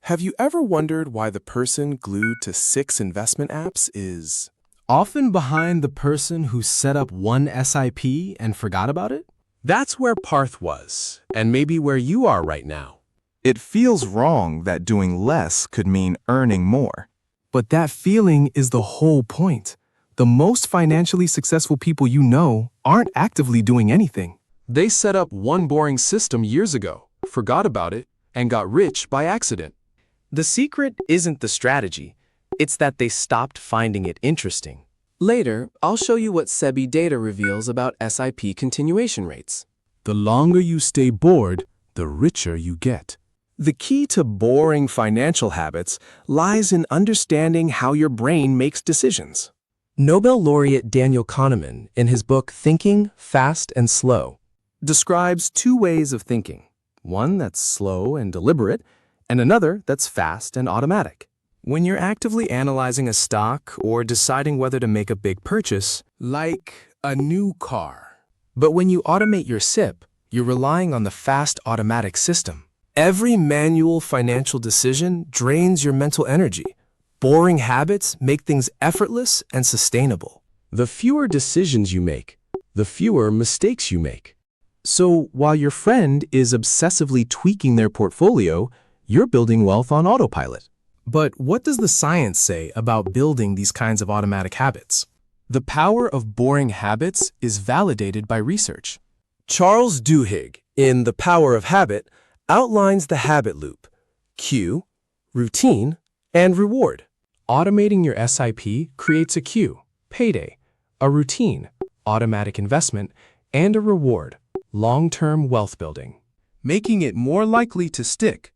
Have you ever wondered why the person glued to 6 investment apps is Often behind the person who set up one SIP and forgot about it? That's where Parth was, and maybe where you are right now. It feels wrong that doing less could mean earning more. But that feeling is the whole point. The most financially successful people you know aren't actively doing anything. They set up one boring system years ago, forgot about it, and got rich by accident. The secret isn't the strategy, it's that they stopped finding it interesting. Later, I'll show you what SEBI data reveals about SIP continuation rates. The longer you stay bored, the richer you get. The key to boring financial habits lies in understanding how your brain makes decisions. Nobel laureate Daniel Kahneman, in his book Thinking, Fast and Slow, Describes 2 ways of thinking, one that's slow and deliberate, and another that's fast and automatic. When you're actively analyzing a stock or deciding whether to make a big purchase, Like a new car. but when you automate your SIP, you're relying on the fast automatic system. Every manual financial decision drains your mental energy. Boring habits make things effortless and sustainable. The fewer decisions you make, the fewer mistakes you make. So while your friend is obsessively tweaking their portfolio, you're building wealth on autopilot. But what does the science say about building these kinds of automatic habits? The power of boring habits is validated by research. Charles Duhigg, in The Power of Habit, outlines the habit loop: cue, routine, and reward. Automating your SIP creates a cue, payday, a routine, automatic investment, and a reward, long-term wealth building, making it more likely to stick.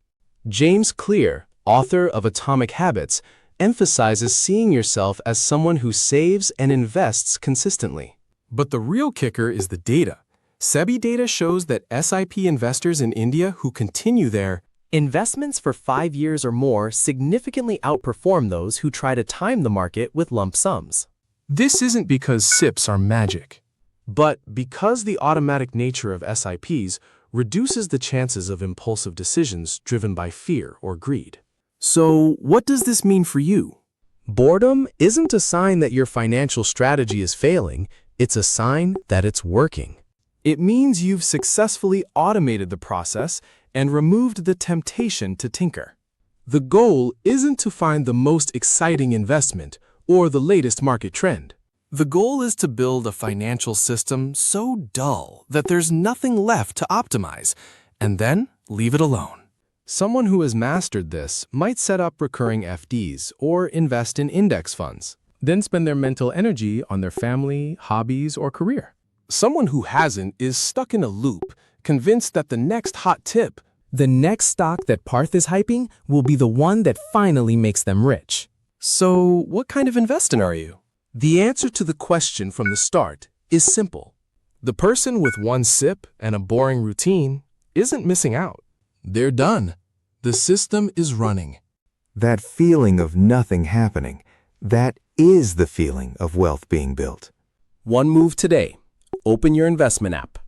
James Clear, author of Atomic Habits, emphasizes seeing yourself as someone who saves and invests consistently. But the real kicker is the data. SEBI data shows that SIP investors in India who continue their Investments for 5 years or more significantly outperform those who try to time the market with lump sums. This isn't because SIPs are magic, but because the automatic nature of SIPs reduces the chances of impulsive decisions driven by fear or greed. So, what does this mean for you? Boredom isn't a sign that your financial strategy is failing, it's a sign that it's working. It means you've successfully automated the process and removed the temptation to tinker. The goal isn't to find the most exciting investment or the latest market trend. The goal is to build a financial system so dull that there's nothing left to optimize, and then leave it alone. Someone who has mastered this might set up recurring FDs or invest in index funds, then spend their mental energy on their family, hobbies, or career. Someone who hasn't is stuck in a loop, convinced that the next hot tip, The next stock that Parth is hyping will be the one that finally makes them rich. So what kind of investor are you? The answer to the question from the start is simple. The person with one sip and a boring routine isn't missing out. They're done. The system is running. That feeling of nothing happening, that is the feeling of wealth being built. One move today. Open your investment app.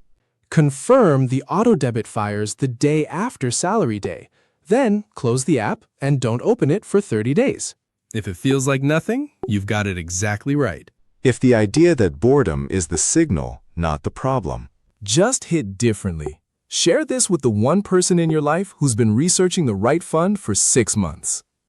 Confirm the auto debit fires the day after salary day. Then close the app and don't open it for 30 days. If it feels like nothing, you've got it exactly right. If the idea that boredom is the signal, not the problem. Just hit differently. Share this with the one person in your life who's been researching the right fund for 6 months.